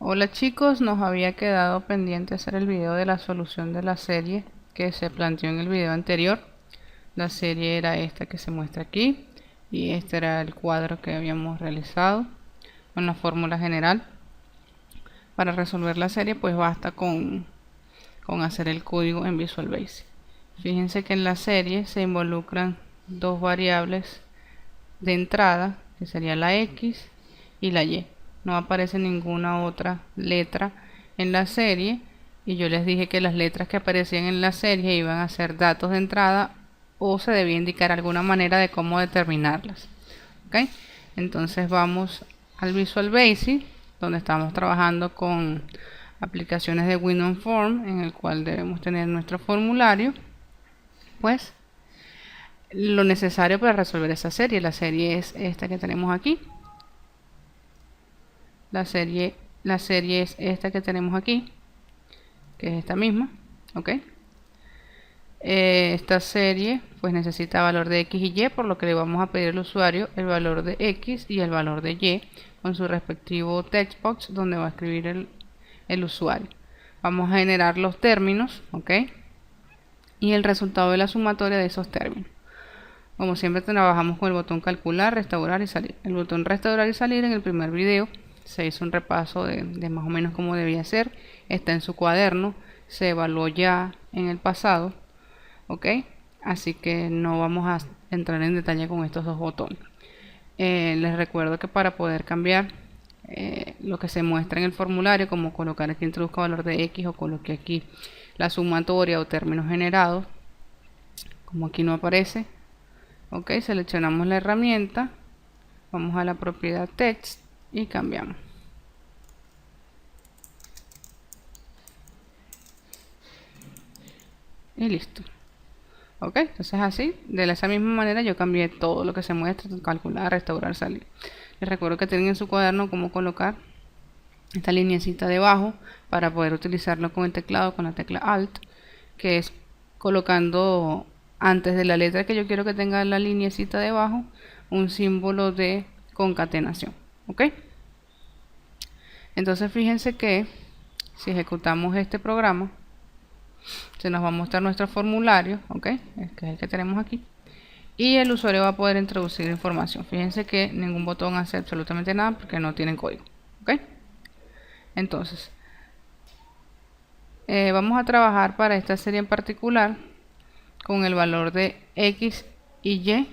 Hola chicos, nos había quedado pendiente hacer el video de la solución de la serie que se planteó en el video anterior. La serie era esta que se muestra aquí y este era el cuadro que habíamos realizado con la fórmula general. Para resolver la serie pues basta con hacer el código en Visual Basic. Fíjense que en la serie se involucran dos variables de entrada, que sería la X y la Y. No aparece ninguna otra letra en la serie, y yo les dije que las letras que aparecían en la serie iban a ser datos de entrada o se debía indicar alguna manera de cómo determinarlas. ¿Okay? Entonces vamos al Visual Basic, donde estamos trabajando con aplicaciones de Windows Form, en el cual debemos tener nuestro formulario. Pues lo necesario para resolver esa serie, la serie es esta que tenemos aquí. La serie es esta que tenemos aquí, que es esta misma, ¿ok? Esta serie pues necesita valor de X y Y, por lo que le vamos a pedir al usuario el valor de X y el valor de Y con su respectivo textbox donde va a escribir el usuario. Vamos a generar los términos, ¿ok? Y el resultado de la sumatoria de esos términos. Como siempre trabajamos con el botón calcular, restaurar y salir. El botón restaurar y salir en el primer video se hizo un repaso de más o menos cómo debía ser. Está en su cuaderno, se evaluó ya en el pasado, ok, así que no vamos a entrar en detalle con estos dos botones. Les recuerdo que para poder cambiar lo que se muestra en el formulario, como colocar aquí introduzca valor de X o coloque aquí la sumatoria o términos generados, como aquí no aparece, ok, seleccionamos la herramienta, vamos a la propiedad text y cambiamos. Y listo. Ok, entonces así, de esa misma manera yo cambié todo lo que se muestra, calcular, restaurar, salir. Les recuerdo que tienen en su cuaderno cómo colocar esta lineecita debajo para poder utilizarlo con el teclado, con la tecla Alt, que es colocando antes de la letra que yo quiero que tenga la lineecita debajo un símbolo de concatenación. Ok, entonces fíjense que si ejecutamos este programa se nos va a mostrar nuestro formulario, ok, que es el que tenemos aquí, y el usuario va a poder introducir información. Fíjense que ningún botón hace absolutamente nada porque no tienen código, ok. Entonces vamos a trabajar para esta serie en particular con el valor de X y Y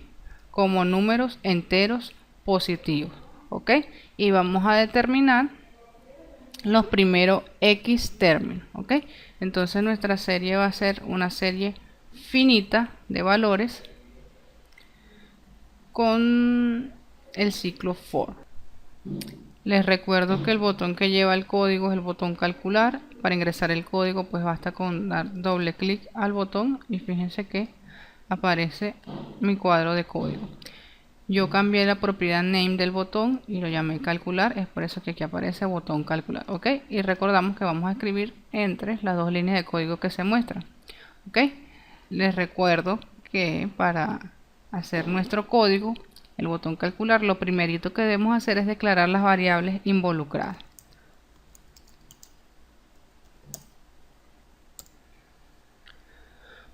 como números enteros positivos, ok, y vamos a determinar los primeros X términos, ok. Entonces nuestra serie va a ser una serie finita de valores con el ciclo for. Les recuerdo que el botón que lleva el código es el botón calcular. Para ingresar el código pues basta con dar doble clic al botón y fíjense que aparece mi cuadro de código. Yo cambié la propiedad name del botón y lo llamé calcular, es por eso que aquí aparece botón calcular, ok, y recordamos que vamos a escribir entre las dos líneas de código que se muestran, ok. Les recuerdo que para hacer nuestro código, el botón calcular, lo primerito que debemos hacer es declarar las variables involucradas.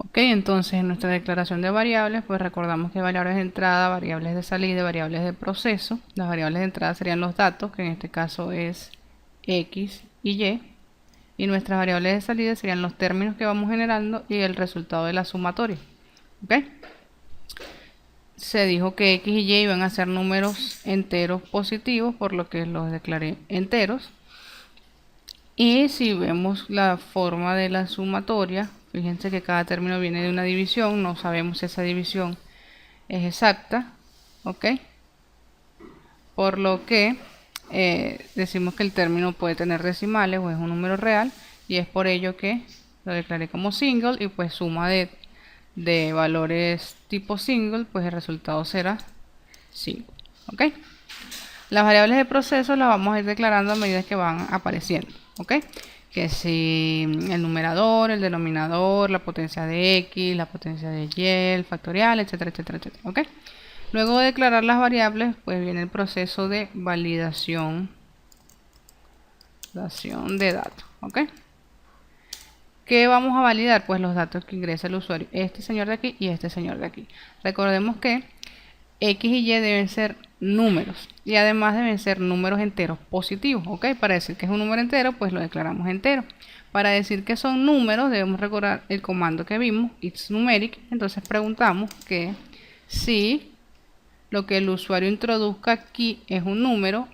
Ok, entonces en nuestra declaración de variables, pues recordamos que hay variables de entrada, variables de salida, variables de proceso. Las variables de entrada serían los datos, que en este caso es X y Y. Y nuestras variables de salida serían los términos que vamos generando y el resultado de la sumatoria. Ok. Se dijo que X y Y iban a ser números enteros positivos, por lo que los declaré enteros. Y si vemos la forma de la sumatoria, fíjense que cada término viene de una división, no sabemos si esa división es exacta, ¿ok? Por lo que decimos que el término puede tener decimales o es un número real, y es por ello que lo declaré como single, y pues suma de valores tipo single, pues el resultado será 5, ¿ok? Las variables de proceso las vamos a ir declarando a medida que van apareciendo, ¿ok? Que si el numerador, el denominador, la potencia de X, la potencia de Y, el factorial, etcétera, etcétera, etcétera, ¿ok? Luego de declarar las variables, pues viene el proceso de validación validación de datos, ¿ok? ¿Qué vamos a validar? Pues los datos que ingresa el usuario, este señor de aquí y este señor de aquí. Recordemos que X y Y deben ser números y además deben ser números enteros positivos, ¿ok? Para decir que es un número entero, pues lo declaramos entero. Para decir que son números, debemos recordar el comando que vimos, it's numeric. Entonces preguntamos que si lo que el usuario introduzca aquí es un número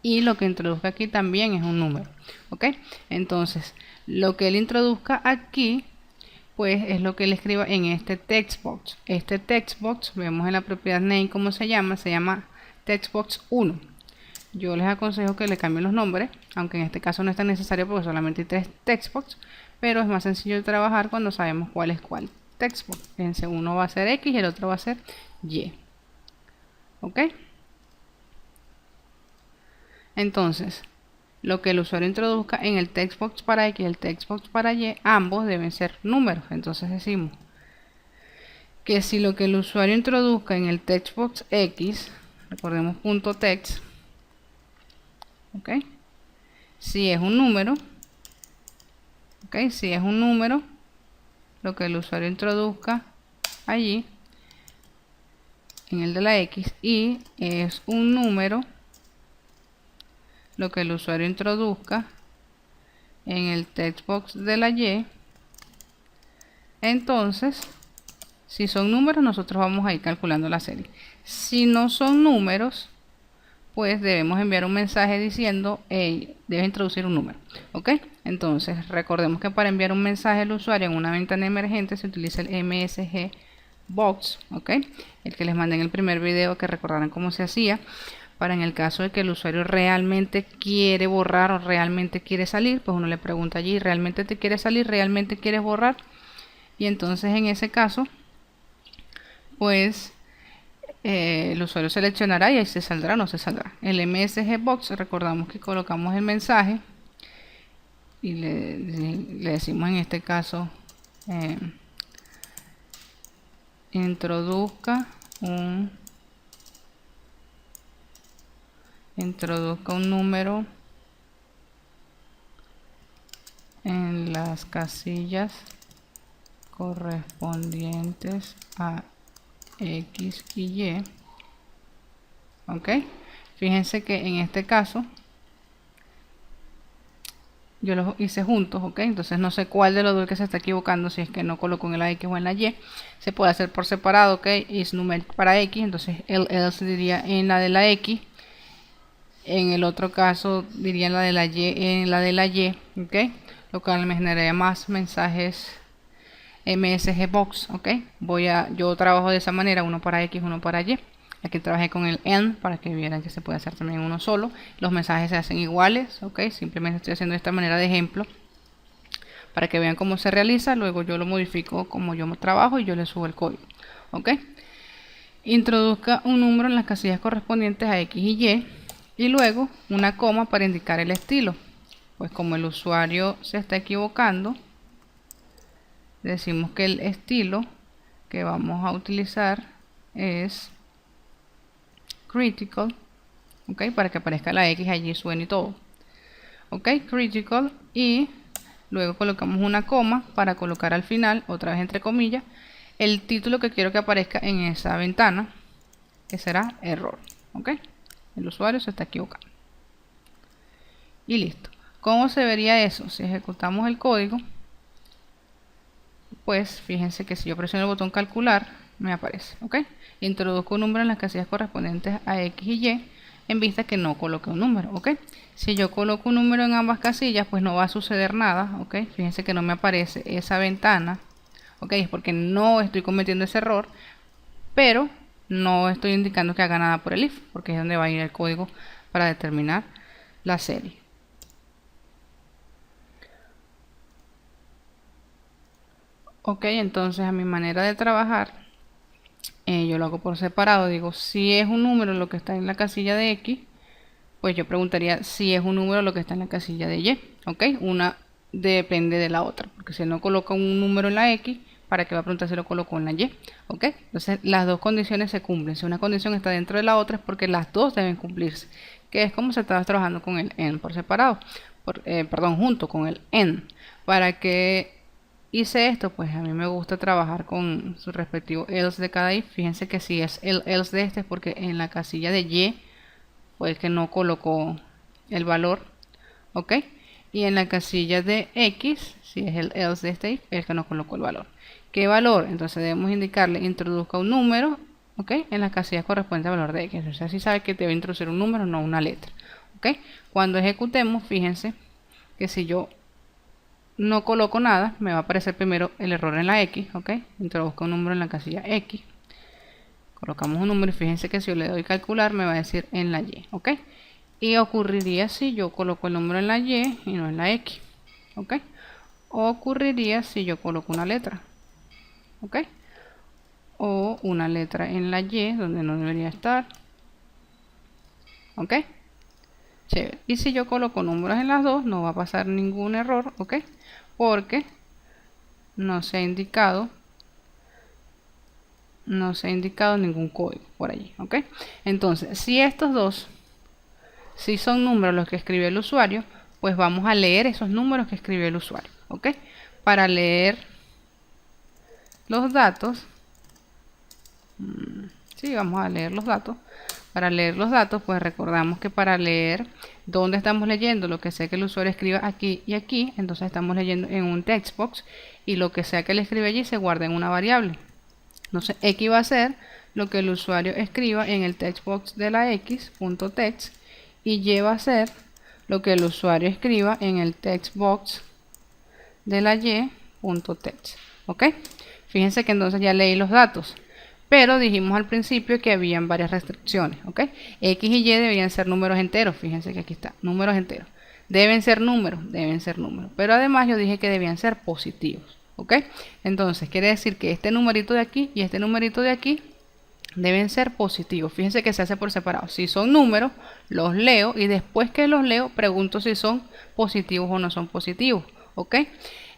y lo que introduzca aquí también es un número, ¿ok? Entonces, lo que él introduzca aquí, pues es lo que él escriba en este text box. Este text box, vemos en la propiedad name cómo se llama textbox 1. Yo les aconsejo que le cambien los nombres, aunque en este caso no es tan necesario porque solamente hay 3 textbox, pero es más sencillo de trabajar cuando sabemos cuál es cuál textbox. Fíjense, uno va a ser X y el otro va a ser Y. ¿Ok? Entonces, lo que el usuario introduzca en el textbox para X y el textbox para Y, ambos deben ser números. Entonces decimos que si lo que el usuario introduzca en el textbox X, recordemos .text, ¿ok? Si es un número, ¿ok? Si es un número, lo que el usuario introduzca allí, en el de la X, y es un número, lo que el usuario introduzca en el textbox de la Y. Entonces, si son números, nosotros vamos a ir calculando la serie. Si no son números, pues debemos enviar un mensaje diciendo, hey, debes introducir un número, ¿ok? Entonces, recordemos que para enviar un mensaje al usuario en una ventana emergente se utiliza el MSG Box, ¿ok? El que les mandé en el primer video, que recordarán cómo se hacía. Para en el caso de que el usuario realmente quiere borrar o realmente quiere salir, pues uno le pregunta allí, ¿realmente te quieres salir? ¿Realmente quieres borrar? Y entonces en ese caso, pues el usuario seleccionará y ahí se saldrá o no se saldrá. El MSG Box, recordamos que colocamos el mensaje y le decimos en este caso, introduzca un número en las casillas correspondientes a X y Y. Ok, fíjense que en este caso yo los hice juntos, ok, entonces no sé cuál de los dos que se está equivocando, si es que no coloco en la X o en la Y. Se puede hacer por separado, ok, is numeric para X, entonces el else diría en la de la X, en el otro caso diría en la de la Y, en la de la Y, ok, lo cual me generaría más mensajes MSG Box, ok. Yo trabajo de esa manera, uno para X, uno para Y. Aquí trabajé con el END para que vieran que se puede hacer también uno solo. Los mensajes se hacen iguales, ok. Simplemente estoy haciendo de esta manera de ejemplo para que vean cómo se realiza. Luego yo lo modifico como yo trabajo y yo le subo el código, ok. Introduzca un número en las casillas correspondientes a X y Y y luego una coma para indicar el estilo. Pues como el usuario se está equivocando, decimos que el estilo que vamos a utilizar es critical, ok, para que aparezca la X allí, suene y todo, ok, critical, y luego colocamos una coma para colocar al final, otra vez entre comillas, el título que quiero que aparezca en esa ventana, que será error, ok, el usuario se está equivocando y listo. ¿Cómo se vería eso? Si ejecutamos el código, pues fíjense que si yo presiono el botón calcular, me aparece, ¿ok? Introduzco un número en las casillas correspondientes a X y Y en vista que no coloque un número, ¿ok? Si yo coloco un número en ambas casillas, pues no va a suceder nada, ¿ok? Fíjense que no me aparece esa ventana, ¿ok? Es porque no estoy cometiendo ese error, pero no estoy indicando que haga nada por el if, porque es donde va a ir el código para determinar la serie. Ok, entonces a mi manera de trabajar, yo lo hago por separado. Digo, si es un número lo que está en la casilla de X, pues yo preguntaría si es un número lo que está en la casilla de Y. Ok, una depende de la otra, porque si no coloca un número en la X, ¿para qué va a preguntar si lo coloco en la Y? Ok, entonces las dos condiciones se cumplen. Si una condición está dentro de la otra es porque las dos deben cumplirse, que es como se estaba trabajando con el END por separado. perdón, junto con el en. ¿Para qué hice esto? Pues a mí me gusta trabajar con su respectivo else de cada if. Fíjense que si es el else de este es porque en la casilla de y fue el que no colocó el valor, ¿ok? Y en la casilla de x, si es el else de este if, es el que no colocó el valor. ¿Qué valor? Entonces debemos indicarle introduzca un número, ¿ok? En la casilla correspondiente al valor de x. O sea, si sabe que debe introducir un número, no una letra, ¿ok? Cuando ejecutemos, fíjense que si yo no coloco nada, me va a aparecer primero el error en la x, ¿ok? Introduzca un número en la casilla x. Colocamos un número y fíjense que si yo le doy calcular, me va a decir en la y, ¿ok? Y ocurriría si yo coloco el número en la y y no en la x, ¿ok? O ocurriría si yo coloco una letra, ¿ok? O una letra en la y donde no debería estar, ¿ok? Chévere. Y si yo coloco números en las dos, no va a pasar ningún error, ¿ok? Porque no se ha indicado ningún código por allí, ¿ok? Entonces, si estos dos, si son números los que escribió el usuario, pues vamos a leer esos números que escribió el usuario, ¿ok? Para leer los datos, sí, vamos a leer los datos. Para leer los datos, pues recordamos que para leer dónde estamos leyendo, lo que sea que el usuario escriba aquí y aquí, entonces estamos leyendo en un textbox y lo que sea que le escribe allí se guarda en una variable. Entonces x va a ser lo que el usuario escriba en el textbox de la x.text y y va a ser lo que el usuario escriba en el textbox de la y.text, ¿ok? Fíjense que entonces ya leí los datos. Pero dijimos al principio que habían varias restricciones, ¿ok? X y Y deberían ser números enteros. Fíjense que aquí está, números enteros. Deben ser números. Pero además yo dije que debían ser positivos, ¿ok? Entonces quiere decir que este numerito de aquí y este numerito de aquí deben ser positivos. Fíjense que se hace por separado. Si son números, los leo y después que los leo, pregunto si son positivos o no son positivos, ¿ok?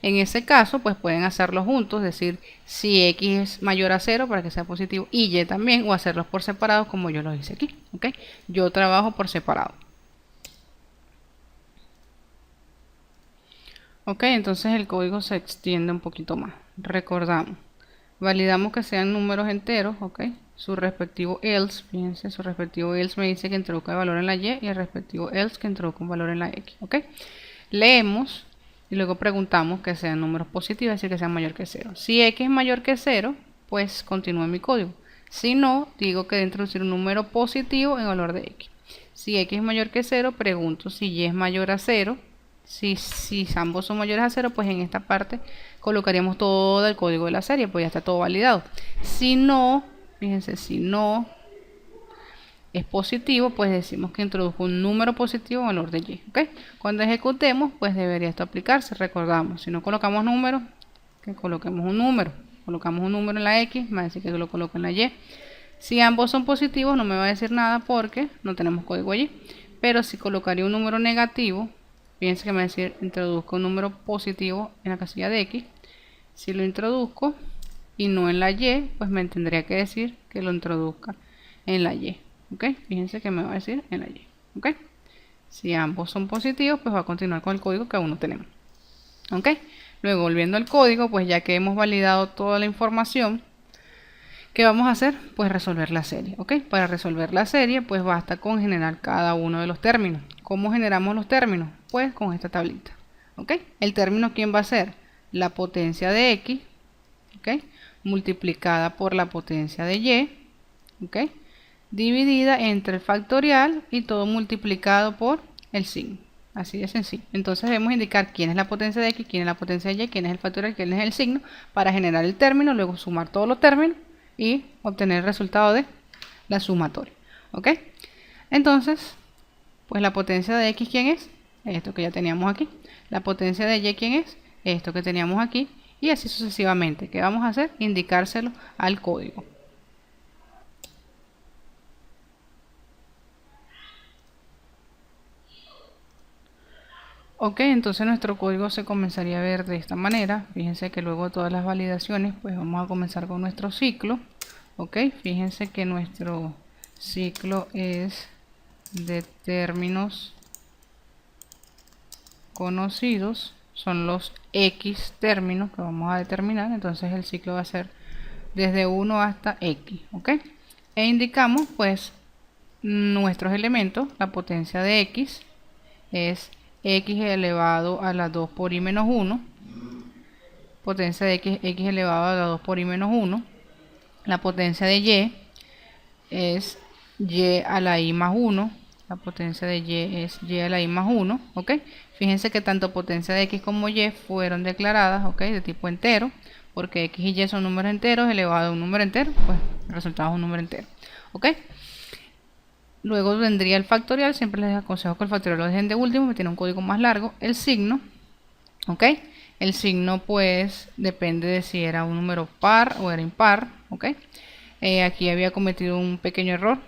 En ese caso, pues pueden hacerlos juntos, decir si x es mayor a 0 para que sea positivo y y también, o hacerlos por separado como yo lo hice aquí, ¿ok? Yo trabajo por separado. Ok, entonces el código se extiende un poquito más. Recordamos, validamos que sean números enteros, ¿ok? Su respectivo else, fíjense, su respectivo else me dice que introduzca el valor en la y y el respectivo else que introduzca un valor en la x, ¿ok? Leemos y luego preguntamos que sean números positivos, es decir, que sean mayor que 0. Si x es mayor que 0, pues continúo mi código. Si no, digo que debe introducir un número positivo en valor de x. Si x es mayor que 0, pregunto si y es mayor a 0. Si ambos son mayores a 0, pues en esta parte colocaríamos todo el código de la serie, pues ya está todo validado. Si no, fíjense, si no es positivo, pues decimos que introduzco un número positivo en valor de y, ¿ok? Cuando ejecutemos, pues debería esto aplicarse. Recordamos, si no colocamos números, que coloquemos un número. Colocamos un número en la x, me va a decir que lo coloco en la y. Si ambos son positivos, no me va a decir nada porque no tenemos código allí. Pero si colocaría un número negativo, fíjense que me va a decir introduzco un número positivo en la casilla de x. Si lo introduzco y no en la y, pues me tendría que decir que lo introduzca en la y. ¿Ok? Fíjense que me va a decir en la y. ¿Ok? Si ambos son positivos, pues va a continuar con el código que aún no tenemos. ¿Ok? Luego, volviendo al código, pues ya que hemos validado toda la información, ¿qué vamos a hacer? Pues resolver la serie. ¿Ok? Para resolver la serie, pues basta con generar cada uno de los términos. ¿Cómo generamos los términos? Pues con esta tablita. ¿Ok? El término, ¿quién va a ser? La potencia de x, ¿ok? Multiplicada por la potencia de y, ¿ok? Dividida entre el factorial y todo multiplicado por el signo. Así de sencillo. Entonces debemos indicar quién es la potencia de x, quién es la potencia de y, quién es el factorial, quién es el signo, para generar el término, luego sumar todos los términos y obtener el resultado de la sumatoria. ¿Ok? Entonces, pues la potencia de x, ¿quién es? Esto que ya teníamos aquí. La potencia de y, ¿quién es? Esto que teníamos aquí. Y así sucesivamente. ¿Qué vamos a hacer? Indicárselo al código. Ok, entonces nuestro código se comenzaría a ver de esta manera. Fíjense que luego de todas las validaciones, pues vamos a comenzar con nuestro ciclo. Ok, fíjense que nuestro ciclo es de términos conocidos son los X términos que vamos a determinar. Entonces el ciclo va a ser desde 1 hasta X, ¿ok? E indicamos pues nuestros elementos. La potencia de X es X elevado a la 2 por I menos 1. Potencia de X, X elevado a la 2 por I menos 1. La potencia de Y es Y a la I más 1. La potencia de Y es Y a la I más 1, ¿ok? Fíjense que tanto potencia de X como Y fueron declaradas, ¿ok? De tipo entero, porque X y Y son números enteros, elevado a un número entero, pues el resultado es un número entero, ¿ok? Luego vendría el factorial. Siempre les aconsejo que el factorial lo dejen de último, porque tiene un código más largo. El signo, ¿ok? El signo pues depende de si era un número par o era impar, ¿ok? Aquí había cometido un pequeño error.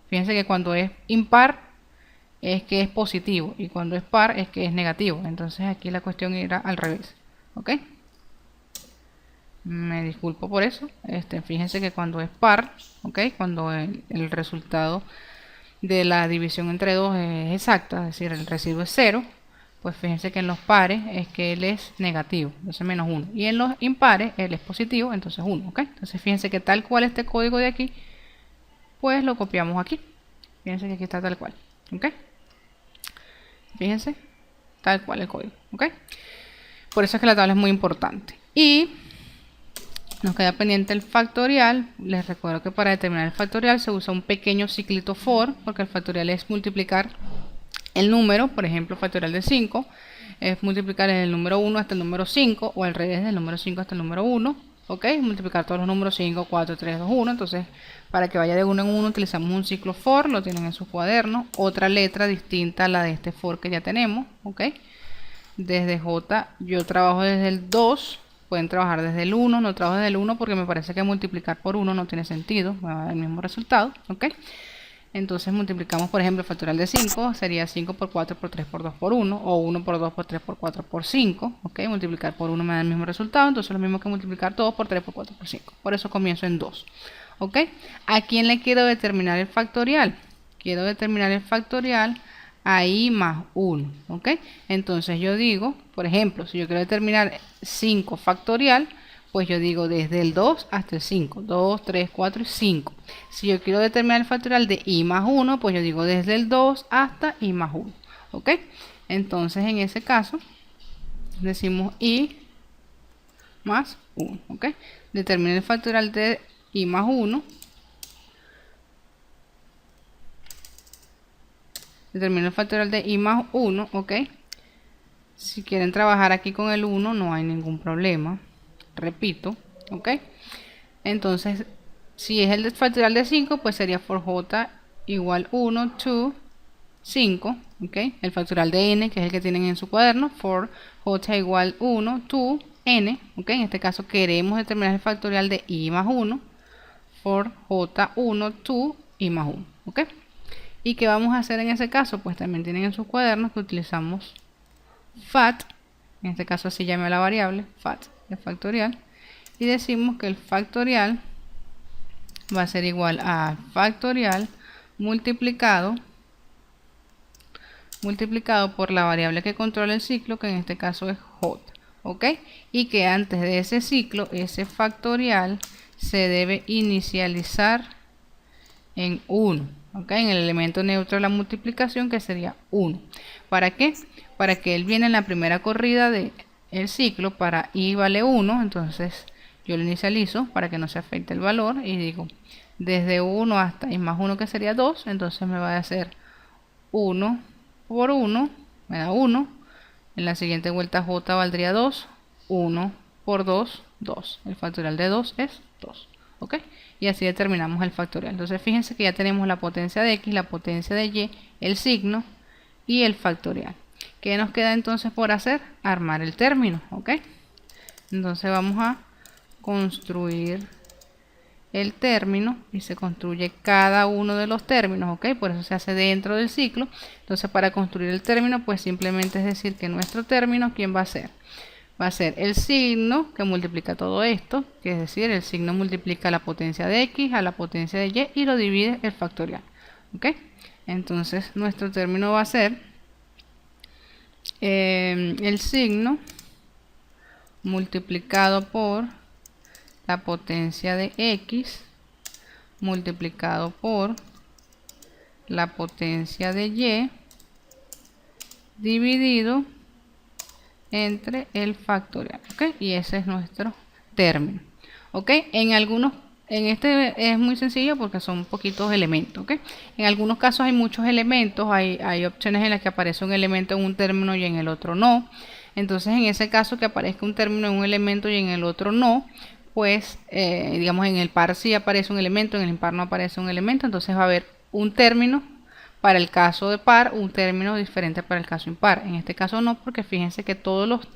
Fíjense que cuando es impar es que es positivo y cuando es par es que es negativo. Entonces aquí la cuestión era al revés, ¿ok? Me disculpo por eso. Fíjense que cuando es par, ¿ok? Cuando el resultado de la división entre 2 es exacta, es decir, el residuo es 0, pues fíjense que en los pares es que él es negativo, entonces menos 1. Y en los impares él es positivo, entonces 1, ¿ok? Entonces fíjense que tal cual este código de aquí, pues lo copiamos aquí. Fíjense que aquí está tal cual, ¿ok? Fíjense, tal cual el código, ¿ok? Por eso es que la tabla es muy importante. Y nos queda pendiente el factorial. Les recuerdo que para determinar el factorial se usa un pequeño ciclito for, porque el factorial es multiplicar el número. Por ejemplo, factorial de 5 es multiplicar el número 1 hasta el número 5, o al revés, del número 5 hasta el número 1, ¿ok? Multiplicar todos los números 5, 4, 3, 2, 1. Entonces, para que vaya de 1 en 1 utilizamos un ciclo for, lo tienen en sus cuadernos. Otra letra distinta a la de este for que ya tenemos, ¿ok? Desde J yo trabajo desde el 2, pueden trabajar desde el 1, no trabajo desde el 1 porque me parece que multiplicar por 1 no tiene sentido, me va a dar el mismo resultado, ¿ok? Entonces multiplicamos, por ejemplo, el factorial de 5 sería 5 por 4 por 3 por 2 por 1, o 1 por 2 por 3 por 4 por 5, ¿ok? Multiplicar por 1 me da el mismo resultado, entonces lo mismo que multiplicar 2 por 3 por 4 por 5, por eso comienzo en 2, ¿ok? ¿A quién le quiero determinar el factorial? Quiero determinar el factorial a I más 1, ¿ok? Entonces yo digo, por ejemplo, si yo quiero determinar 5 factorial, pues yo digo desde el 2 hasta el 5, 2, 3, 4 y 5. Si yo quiero determinar el factorial de I más 1, pues yo digo desde el 2 hasta I más 1, ¿ok? Entonces en ese caso decimos I más 1, ¿ok? Determina el factorial de I más 1. Determino el factorial de I más 1, ¿ok? Si quieren trabajar aquí con el 1 no hay ningún problema. Repito, ¿ok? Entonces, si es el factorial de 5, pues sería for j igual 1 to 5, ¿ok? El factorial de n, que es el que tienen en su cuaderno, for j igual 1 to n, ¿ok? En este caso queremos determinar el factorial de I más 1, for j1 to I más 1, ¿ok? ¿Y qué vamos a hacer en ese caso? Pues también tienen en sus cuadernos que utilizamos fat, en este caso así llame a la variable, fat de factorial, y decimos que el factorial va a ser igual a factorial multiplicado por la variable que controla el ciclo, que en este caso es j, ¿ok? Y que antes de ese ciclo, ese factorial se debe inicializar en 1, ¿ok? En el elemento neutro de la multiplicación, que sería 1. ¿Para qué? Para que él viene en la primera corrida del ciclo, para I vale 1, entonces yo lo inicializo para que no se afecte el valor y digo desde 1 hasta I más 1, que sería 2, entonces me va a hacer 1 por 1, me da 1, en la siguiente vuelta j valdría 2, 1 por 2, 2, el factorial de 2 es 2, ¿ok? Y así determinamos el factorial. Entonces fíjense que ya tenemos la potencia de x, la potencia de y, el signo y el factorial. ¿Qué nos queda entonces por hacer? Armar el término, ¿ok? Entonces vamos a construir el término y se construye cada uno de los términos, ¿ok? Por eso se hace dentro del ciclo. Entonces para construir el término, pues simplemente es decir que nuestro término, ¿quién va a ser? Va a ser el signo que multiplica todo esto, que es decir, el signo multiplica la potencia de x a la potencia de y y lo divide el factorial, ¿ok? Entonces nuestro término va a ser el signo multiplicado por la potencia de x multiplicado por la potencia de y dividido entre el factorial, ¿ok? Y ese es nuestro término, ¿ok? En este es muy sencillo porque son poquitos elementos, ¿ok? En algunos casos hay muchos elementos, hay opciones en las que aparece un elemento en un término y en el otro no. Entonces, en ese caso que aparezca un término en un elemento y en el otro no, pues, digamos, en el par sí aparece un elemento, en el impar no aparece un elemento, entonces va a haber un término para el caso de par, un término diferente para el caso impar. En este caso no, porque fíjense que todos los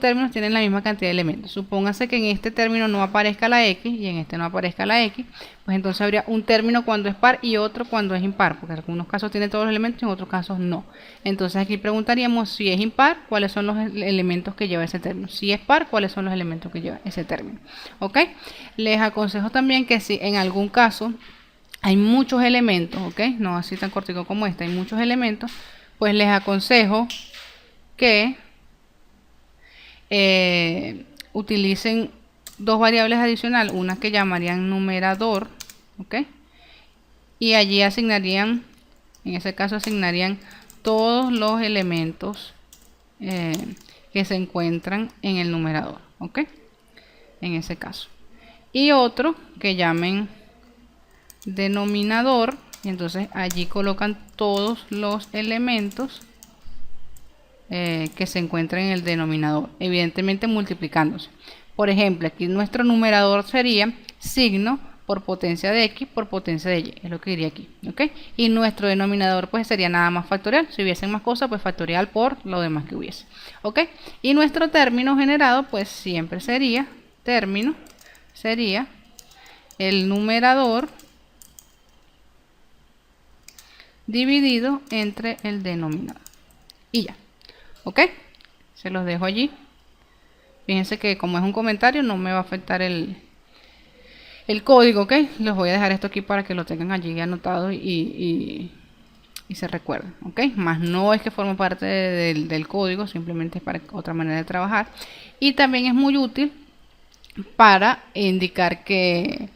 términos tienen la misma cantidad de elementos. Supóngase que en este término no aparezca la x y en este no aparezca la x, pues entonces habría un término cuando es par y otro cuando es impar, porque en algunos casos tiene todos los elementos y en otros casos no. Entonces aquí preguntaríamos si es impar, cuáles son los elementos que lleva ese término. Si es par, cuáles son los elementos que lleva ese término. ¿Ok? Les aconsejo también que si en algún caso hay muchos elementos, ¿ok? No así tan cortico como este, hay muchos elementos, pues les aconsejo que utilicen dos variables adicionales, una que llamarían numerador, ¿ok? Y allí asignarían, en ese caso asignarían todos los elementos que se encuentran en el numerador, ¿ok? En ese caso. Y otro que llamen denominador, y entonces allí colocan todos los elementos que se encuentran en el denominador, evidentemente multiplicándose. Por ejemplo, aquí nuestro numerador sería signo por potencia de x por potencia de y, es lo que diría aquí, ¿ok? Y nuestro denominador pues sería nada más factorial, si hubiesen más cosas pues factorial por lo demás que hubiese, ¿ok? Y nuestro término generado pues siempre sería, término sería el numerador dividido entre el denominador, y ya. ¿Ok? Se los dejo allí. Fíjense que como es un comentario no me va a afectar el código, ¿ok? Les voy a dejar esto aquí para que lo tengan allí anotado y se recuerden, ¿ok? Más no es que forme parte del código, simplemente es para otra manera de trabajar. Y también es muy útil para indicar que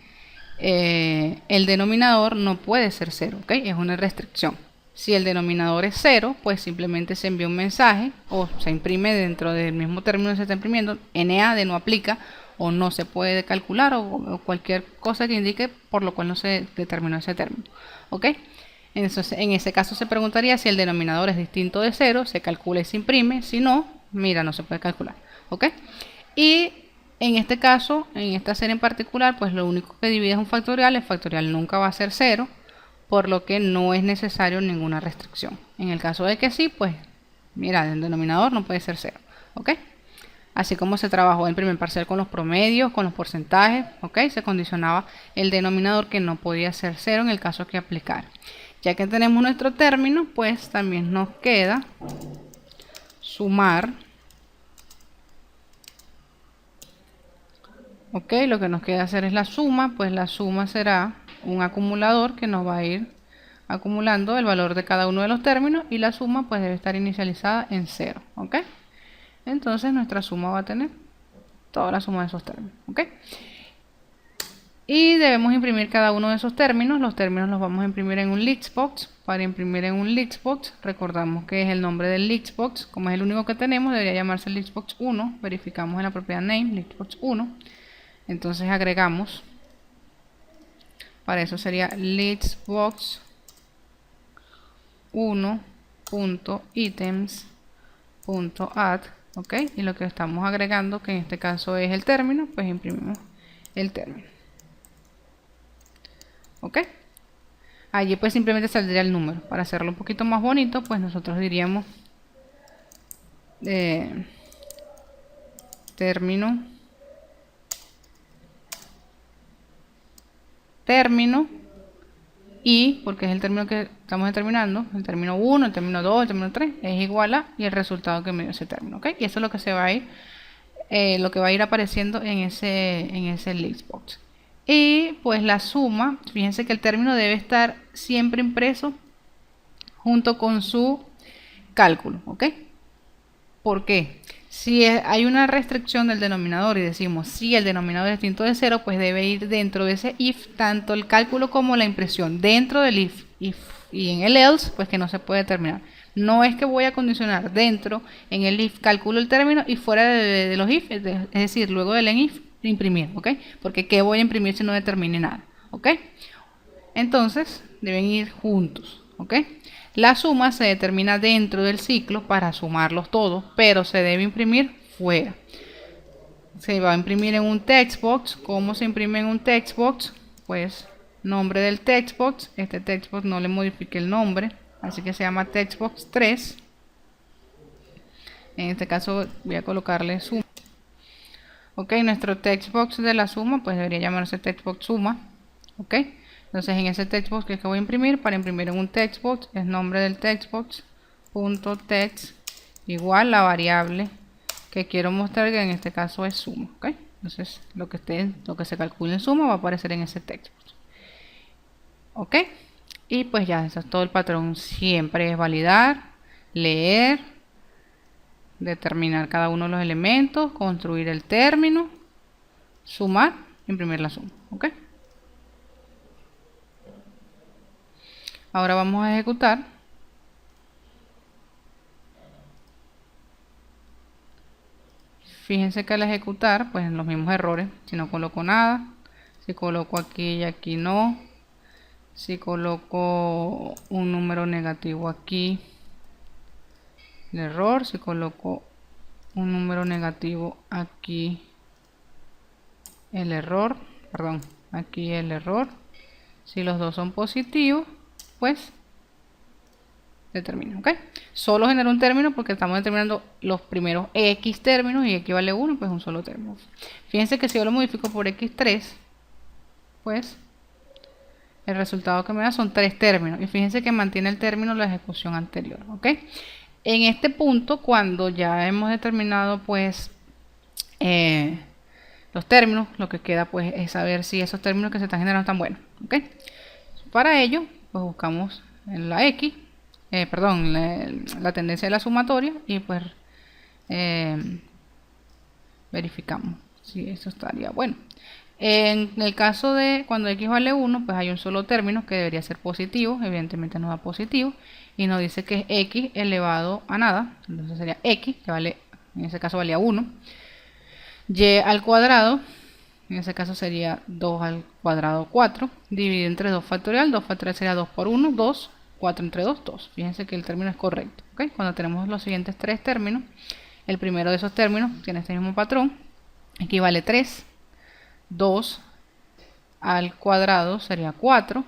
el denominador no puede ser 0, ¿ok? Es una restricción. Si el denominador es 0, pues simplemente se envía un mensaje o se imprime dentro del mismo término que se está imprimiendo, NA de no aplica o no se puede calcular o cualquier cosa que indique por lo cual no se determinó ese término. ¿Ok? Entonces, en ese caso se preguntaría si el denominador es distinto de 0, se calcula y se imprime. Si no, mira, no se puede calcular. ¿Ok? Y en este caso, en esta serie en particular, pues lo único que divide es un factorial. El factorial nunca va a ser 0. Por lo que no es necesario ninguna restricción. En el caso de que sí, pues mira, el denominador no puede ser 0, ¿ok? Así como se trabajó el primer parcial con los promedios, con los porcentajes, ¿ok? Se condicionaba el denominador que no podía ser 0 en el caso que aplicara. Ya que tenemos nuestro término, pues también nos queda sumar, ¿ok? Lo que nos queda hacer es la suma, pues la suma será un acumulador que nos va a ir acumulando el valor de cada uno de los términos y la suma pues debe estar inicializada en 0, ¿ok? Entonces nuestra suma va a tener toda la suma de esos términos, ¿ok? Y debemos imprimir cada uno de esos términos. Los términos los vamos a imprimir en un Licksbox. Para imprimir en un Licksbox, recordamos que es el nombre del Licksbox. Como es el único que tenemos, debería llamarse Licksbox 1. Verificamos en la propiedad name, Licksbox 1. Entonces agregamos. Para eso sería Licksbox 1.items.add, ¿ok? Y lo que estamos agregando, que en este caso es el término, pues imprimimos el término, ¿ok? Allí pues simplemente saldría el número. Para hacerlo un poquito más bonito, pues nosotros diríamos término y, porque es el término que estamos determinando, el término 1, el término 2, el término 3, es igual a y el resultado que me dio ese término, ¿ok? Y eso es lo que se va a ir, lo que va a ir apareciendo en ese Licksbox. Y pues la suma, fíjense que el término debe estar siempre impreso junto con su cálculo, ¿ok? ¿Por qué? Si hay una restricción del denominador y decimos si el denominador es distinto de 0, pues debe ir dentro de ese if tanto el cálculo como la impresión dentro del if y en el else, pues que no se puede terminar. No es que voy a condicionar dentro en el if calculo el término y fuera de los if, es decir, luego del en if imprimir, ¿ok? Porque ¿qué voy a imprimir si no determine nada? ¿Ok? Entonces deben ir juntos, ¿ok? La suma se determina dentro del ciclo para sumarlos todos, pero se debe imprimir fuera. Se va a imprimir en un textbox. ¿Cómo se imprime en un textbox? Pues nombre del textbox. Este textbox no le modifique el nombre, así que se llama textbox 3. En este caso voy a colocarle suma. Ok, nuestro textbox de la suma pues debería llamarse textbox suma. Ok. Entonces en ese textbox que voy a imprimir, para imprimir en un textbox, es nombre del textbox, punto text, igual la variable que quiero mostrar, que en este caso es suma, ¿ok? Entonces lo que se calcule en suma va a aparecer en ese textbox, ¿ok? Y pues ya, eso es todo el patrón. Siempre es validar, leer, determinar cada uno de los elementos, construir el término, sumar, imprimir la suma, ¿ok? Ahora vamos a ejecutar. Fíjense que al ejecutar, pues los mismos errores. Si no coloco nada, si coloco aquí y aquí no, si coloco un número negativo aquí, el error. Si coloco un número negativo aquí, el error. Perdón, aquí el error. Si los dos son positivos, pues determina, ¿ok? Solo genera un término porque estamos determinando los primeros x términos y x vale 1, pues un solo término. Fíjense que si yo lo modifico por x3, pues el resultado que me da son 3 términos. Y fíjense que mantiene el término la ejecución anterior, ¿ok? En este punto, cuando ya hemos determinado pues los términos, lo que queda pues es saber si esos términos que se están generando están buenos, ¿ok? Para ello, pues buscamos en la x, la tendencia de la sumatoria y pues verificamos si eso estaría bueno. En el caso de cuando x vale 1, pues hay un solo término que debería ser positivo, evidentemente no da positivo, y nos dice que es x elevado a nada, entonces sería x, que vale, en ese caso valía 1, y al cuadrado, en ese caso sería 2 al cuadrado 4, dividido entre 2 factorial, 2 factorial sería 2 por 1, 2, 4 entre 2, 2. Fíjense que el término es correcto, ¿ok? Cuando tenemos los siguientes tres términos, el primero de esos términos tiene este mismo patrón, aquí vale 3, 2 al cuadrado sería 4,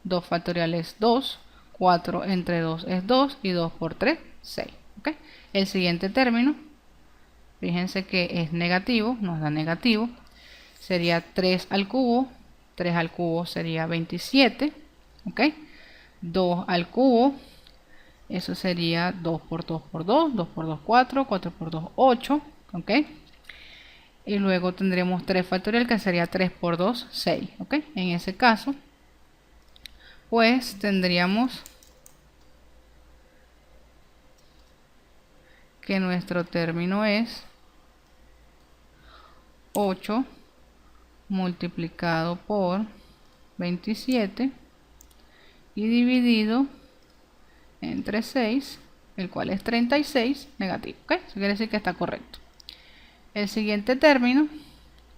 2 factorial es 2, 4 entre 2 es 2 y 2 por 3, 6. ¿Ok? El siguiente término, fíjense que es negativo, nos da negativo, sería 3 al cubo, 3 al cubo sería 27, ¿ok? 2 al cubo, eso sería 2 por 2 por 2, 2 por 2, 4, 4 por 2, 8, ¿ok? Y luego tendremos 3 factorial que sería 3 por 2, 6, ¿ok? En ese caso, pues tendríamos que nuestro término es 8 multiplicado por 27 y dividido entre 6, el cual es 36 negativo, ¿ok? Eso quiere decir que está correcto. El siguiente término,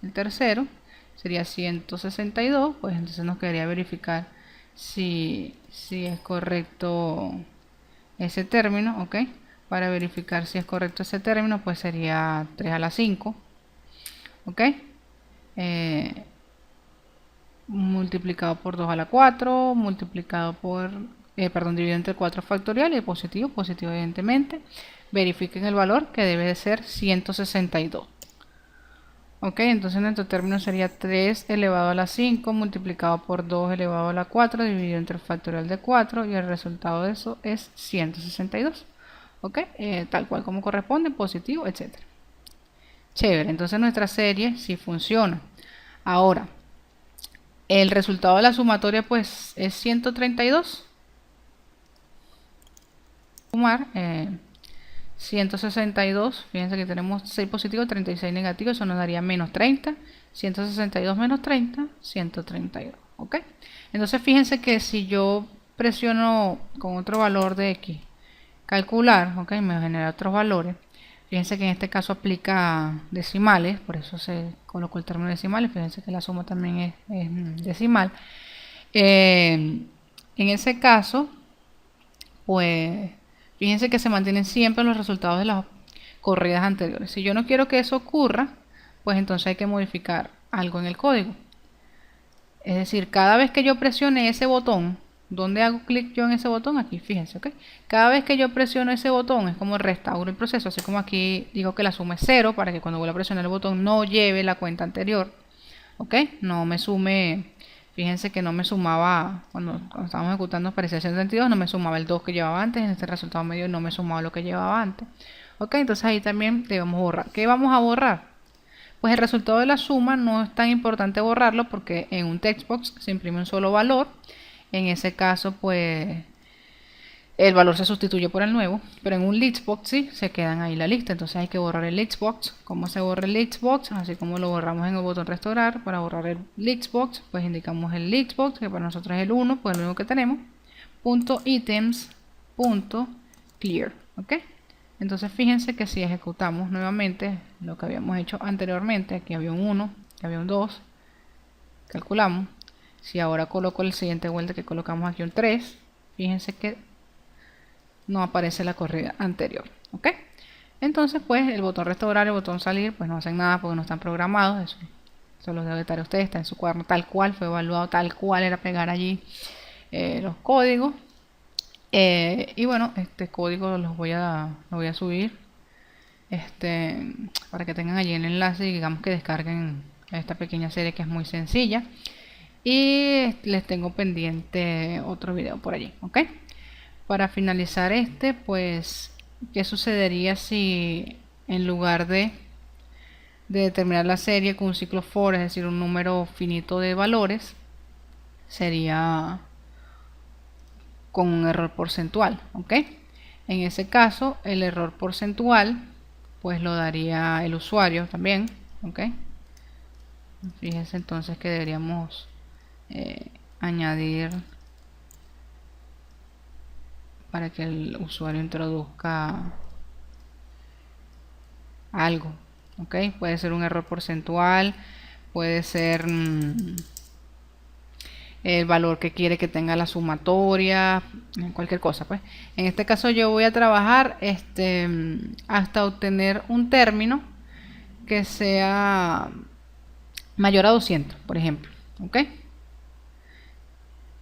el tercero, sería 162, pues entonces nos quedaría verificar si es correcto ese término, ¿ok? Para verificar si es correcto ese término, pues sería 3 a la 5, ¿ok? Multiplicado por 2 a la 4, multiplicado por, dividido entre 4 factorial y positivo, positivo evidentemente. Verifiquen el valor que debe de ser 162. Ok, entonces nuestro término sería 3 elevado a la 5 multiplicado por 2 elevado a la 4 dividido entre el factorial de 4 y el resultado de eso es 162. Ok, tal cual como corresponde, positivo, etc. Chévere, entonces nuestra serie sí funciona. Ahora, el resultado de la sumatoria pues es 132. sumar 162, fíjense que tenemos 6 positivos, 36 negativos, eso nos daría menos 30, 162 menos 30, 132, ¿ok? Entonces fíjense que si yo presiono con otro valor de X, calcular, ¿ok? Me genera otros valores. Fíjense que en este caso aplica decimales, por eso se colocó el término decimales. Fíjense que la suma también es decimal. En ese caso, pues, fíjense que se mantienen siempre los resultados de las corridas anteriores. Si yo no quiero que eso ocurra, pues entonces hay que modificar algo en el código. Es decir, cada vez que yo presione ese botón, ¿dónde hago clic yo en ese botón? Aquí, fíjense, ¿ok? Cada vez que yo presiono ese botón es como restauro el proceso, así como aquí digo que la suma es 0 para que cuando vuelva a presionar el botón no lleve la cuenta anterior, ¿ok? No me sume, fíjense que no me sumaba, cuando estábamos ejecutando parecía 132, no me sumaba el 2 que llevaba antes, en este resultado medio no me sumaba lo que llevaba antes, ¿ok? Entonces ahí también debemos borrar. ¿Qué vamos a borrar? Pues el resultado de la suma no es tan importante borrarlo porque en un textbox se imprime un solo valor. En ese caso, pues el valor se sustituye por el nuevo, pero en un listbox sí se quedan ahí la lista. Entonces hay que borrar el listbox. ¿Cómo se borra el listbox? Así como lo borramos en el botón restaurar. Para borrar el listbox, pues indicamos el listbox, que para nosotros es el 1, pues lo único que tenemos. .items.clear, ¿ok? Entonces fíjense que si ejecutamos nuevamente lo que habíamos hecho anteriormente, aquí había un 1, aquí había un 2, calculamos. Si ahora coloco el siguiente vuelta que colocamos aquí un 3, fíjense que no aparece la corrida anterior, ¿ok? Entonces pues el botón restaurar y el botón salir pues no hacen nada porque no están programados. Eso los debe estar ustedes, está en su cuaderno tal cual, fue evaluado tal cual, era pegar allí los códigos. Y bueno, este código lo voy a subir para que tengan allí el enlace y digamos que descarguen esta pequeña serie que es muy sencilla. Y les tengo pendiente otro video por allí, ¿ok? Para finalizar pues, ¿qué sucedería si en lugar de determinar la serie con un ciclo for, es decir, un número finito de valores, sería con un error porcentual, ¿ok? En ese caso, el error porcentual, pues lo daría el usuario también, ¿ok? Fíjense entonces que deberíamos añadir para que el usuario introduzca algo, ¿ok? Puede ser un error porcentual, puede ser el valor que quiere que tenga la sumatoria, cualquier cosa, pues. En este caso yo voy a trabajar hasta obtener un término que sea mayor a 200, por ejemplo, ¿ok?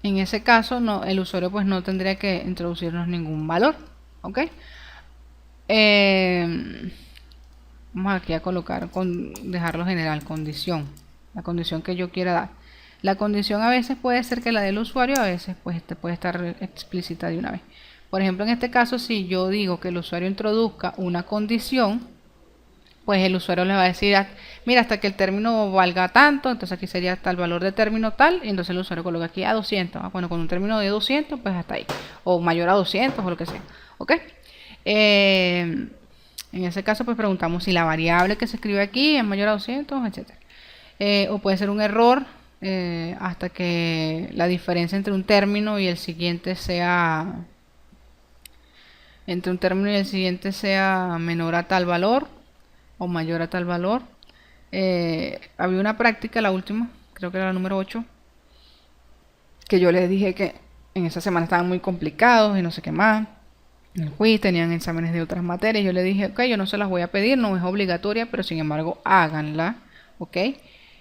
En ese caso el usuario pues no tendría que introducirnos ningún valor, ¿ok? Vamos aquí a colocar, dejarlo general, condición, la condición que yo quiera dar. La condición a veces puede ser que la del usuario, a veces pues puede estar explícita de una vez. Por ejemplo, en este caso, si yo digo que el usuario introduzca una condición, pues el usuario le va a decir, mira, hasta que el término valga tanto, entonces aquí sería hasta el valor de término tal, y entonces el usuario coloca aquí a 200. Bueno, con un término de 200, pues hasta ahí, o mayor a 200 o lo que sea, ¿ok? En ese caso, pues preguntamos si la variable que se escribe aquí es mayor a 200, etc. O puede ser un error hasta que la diferencia entre un término y el siguiente sea menor a tal valor o mayor a tal valor. Había una práctica, la última, creo que era la número 8, que yo les dije que en esa semana estaban muy complicados y no sé qué más. En el quiz tenían exámenes de otras materias. Yo le dije, ok, yo no se las voy a pedir, no es obligatoria, pero sin embargo háganla, ok.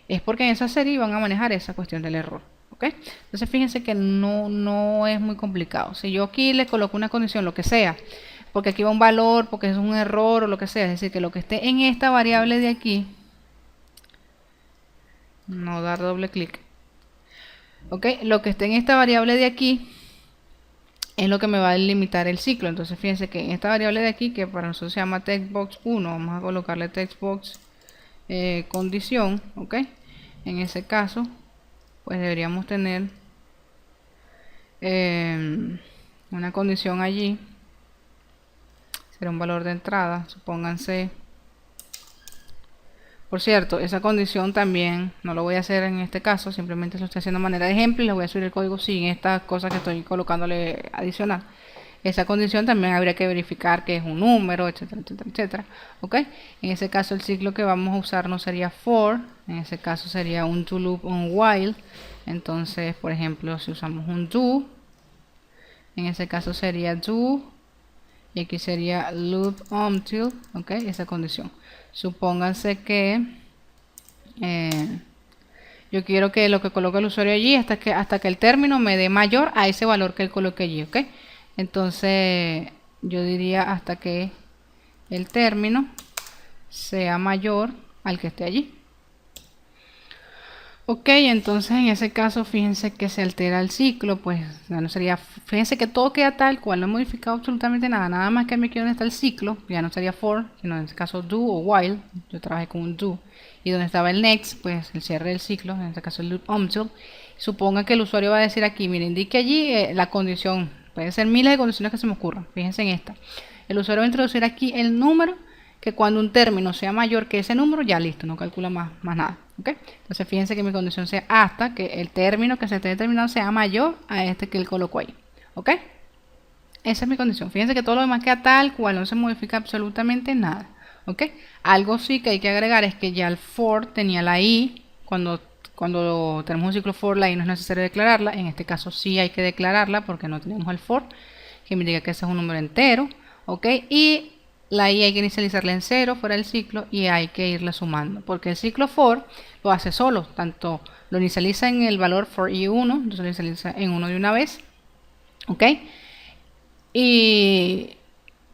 Es porque en esa serie van a manejar esa cuestión del error, ok. Entonces fíjense que no es muy complicado. Si yo aquí le coloco una condición, lo que sea, porque aquí va un valor, porque es un error o lo que sea, es decir, que lo que esté en esta variable de aquí, no dar doble clic, ok, lo que esté en esta variable de aquí es lo que me va a delimitar el ciclo. Entonces fíjense que en esta variable de aquí, que para nosotros se llama textbox1, vamos a colocarle textbox condición, ok. En ese caso pues deberíamos tener una condición allí será un valor de entrada, supónganse. Por cierto, esa condición también no lo voy a hacer en este caso, simplemente lo estoy haciendo de manera de ejemplo y le voy a subir el código sin estas cosas que estoy colocándole adicional. Esa condición también habría que verificar que es un número, etcétera, etcétera, etcétera. ¿Ok? En ese caso el ciclo que vamos a usar no sería for, en ese caso sería un do loop o un while. Entonces, por ejemplo, si usamos un do, en ese caso sería do, y aquí sería loop until, ¿ok? Esa condición. Supónganse que yo quiero que lo que coloque el usuario allí hasta que el término me dé mayor a ese valor que él coloque allí, ¿ok? Entonces yo diría hasta que el término sea mayor al que esté allí. Ok, entonces en ese caso fíjense que se altera el ciclo, pues ya no sería, fíjense que todo queda tal cual, no he modificado absolutamente nada, nada más que me quedo donde está el ciclo, ya no sería for, sino en este caso do o while, yo trabajé con un do, y donde estaba el next, pues el cierre del ciclo, en este caso el loop until. Suponga que el usuario va a decir aquí, mire, indique allí la condición, pueden ser miles de condiciones que se me ocurran, fíjense en esta. El usuario va a introducir aquí el número, que cuando un término sea mayor que ese número, ya listo, no calcula más nada. ¿Ok? Entonces fíjense que mi condición sea hasta que el término que se esté determinando sea mayor a este que él colocó ahí. ¿Ok? Esa es mi condición. Fíjense que todo lo demás queda tal cual, no se modifica absolutamente nada. ¿Ok? Algo sí que hay que agregar es que ya el for tenía la i. Cuando tenemos un ciclo for, la i no es necesario declararla. En este caso sí hay que declararla porque no tenemos el for, que me indica que ese es un número entero. ¿Ok? Y la i hay que inicializarla en 0 fuera del ciclo y hay que irla sumando, porque el ciclo for lo hace solo, tanto lo inicializa en el valor for i1, entonces lo inicializa en 1 de una vez, ¿ok? Y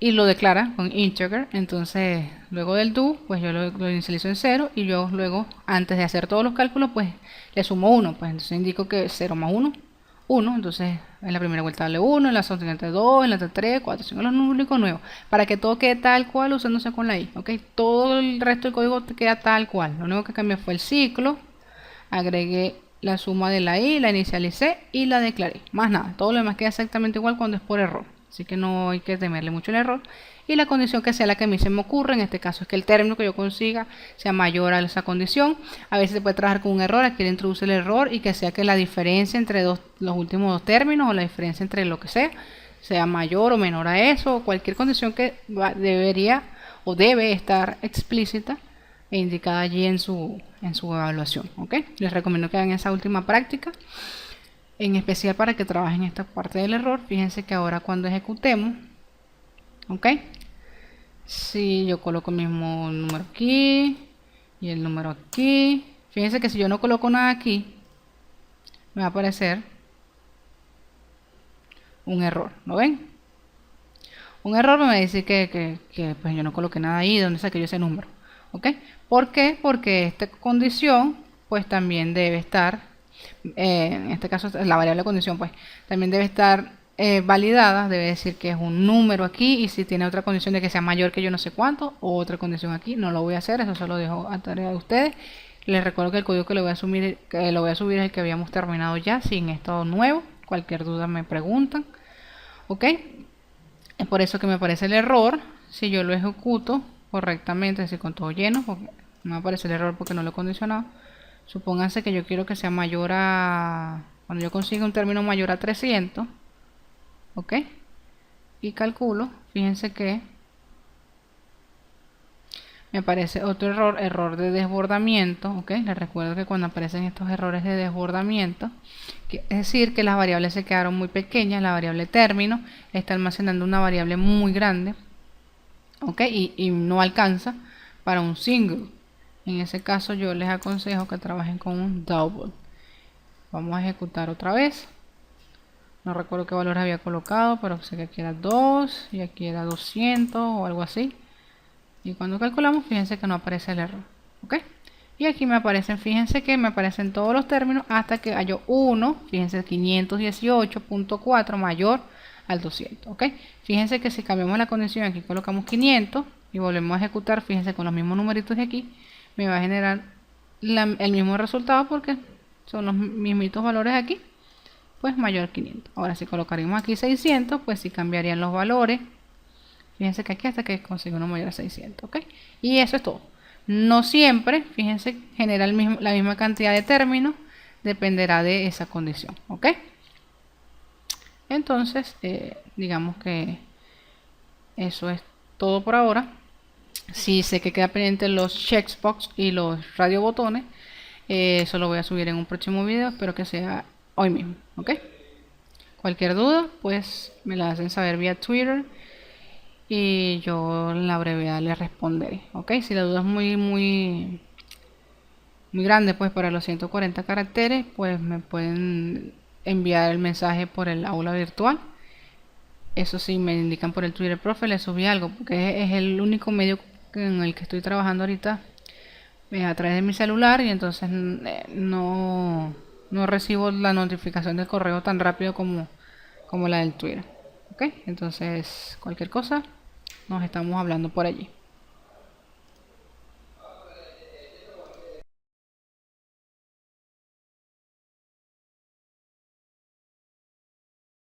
lo declara con integer. Entonces luego del do, pues yo lo inicializo en 0 y yo luego, antes de hacer todos los cálculos, pues le sumo 1, pues entonces indico que 0 más 1, 1, entonces en la primera vuelta darle 1, en la siguiente 2, en la 3, 4, 5, los números nuevos, para que todo quede tal cual usándose con la i, ¿ok? Todo el resto del código queda tal cual, lo único que cambié fue el ciclo, agregué la suma de la i, la inicialicé y la declaré, más nada, todo lo demás queda exactamente igual cuando es por error, así que no hay que temerle mucho el error. Y la condición que sea la que a mí se me ocurre, en este caso es que el término que yo consiga sea mayor a esa condición. A veces se puede trabajar con un error, aquí le introduce el error y que sea que la diferencia entre los últimos dos términos o la diferencia entre lo que sea mayor o menor a eso, o cualquier condición que debería o debe estar explícita e indicada allí en su evaluación. ¿Ok? Les recomiendo que hagan esa última práctica, en especial para que trabajen esta parte del error. Fíjense que ahora cuando ejecutemos, ¿ok? Si yo coloco el mismo número aquí y el número aquí, fíjense que si yo no coloco nada aquí, me va a aparecer un error, ¿lo ven? Un error me va a decir que pues yo no coloqué nada ahí, donde saqué yo ese número, ¿ok? ¿Por qué? Porque esta condición pues también debe estar, en este caso la variable condición pues también debe estar validada, debe decir que es un número aquí, y si tiene otra condición de que sea mayor que yo no sé cuánto, o otra condición aquí, no lo voy a hacer, eso se lo dejo a tarea de ustedes. Les recuerdo que el código que lo voy a subir es el que habíamos terminado ya, sin esto nuevo. Cualquier duda me preguntan, ¿ok? Es por eso que me aparece el error si yo lo ejecuto correctamente, es decir, con todo lleno, porque no me aparece el error porque no lo he condicionado. Supónganse que yo quiero que sea mayor a, cuando yo consiga un término mayor a 300, ¿ok? Y calculo, fíjense que me aparece otro error de desbordamiento, ¿ok? Les recuerdo que cuando aparecen estos errores de desbordamiento, es decir, que las variables se quedaron muy pequeñas, la variable término está almacenando una variable muy grande, ¿ok? Y no alcanza para un single. En ese caso yo les aconsejo que trabajen con un double. Vamos a ejecutar otra vez. No recuerdo qué valor había colocado, pero sé que aquí era 2 y aquí era 200 o algo así. Y cuando calculamos, fíjense que no aparece el error, ¿ok? Y aquí me aparecen, fíjense que me aparecen todos los términos hasta que haya uno, fíjense, 518.4 mayor al 200, ¿ok? Fíjense que si cambiamos la condición, aquí colocamos 500 y volvemos a ejecutar, fíjense, con los mismos numeritos de aquí, me va a generar el mismo resultado porque son los mismitos valores aquí, pues mayor 500. Ahora si colocaríamos aquí 600, pues sí cambiarían los valores. Fíjense que aquí hasta que consiga uno mayor a 600, ¿ok? Y eso es todo. No siempre, fíjense, genera la misma cantidad de términos, dependerá de esa condición, ¿ok? Entonces, digamos que eso es todo por ahora. Si sé que queda pendiente los checkbox y los radiobotones, eso lo voy a subir en un próximo video. Espero que sea hoy mismo, ¿ok? Cualquier duda, pues me la hacen saber vía Twitter y yo en la brevedad les responderé, ¿ok? Si la duda es muy grande, pues para los 140 caracteres, pues me pueden enviar el mensaje por el aula virtual. Eso sí, me indican por el Twitter, profe, le subí algo, porque es el único medio en el que estoy trabajando ahorita a través de mi celular y entonces no recibo la notificación del correo tan rápido como la del Twitter. ¿Ok? Entonces, cualquier cosa, nos estamos hablando por allí.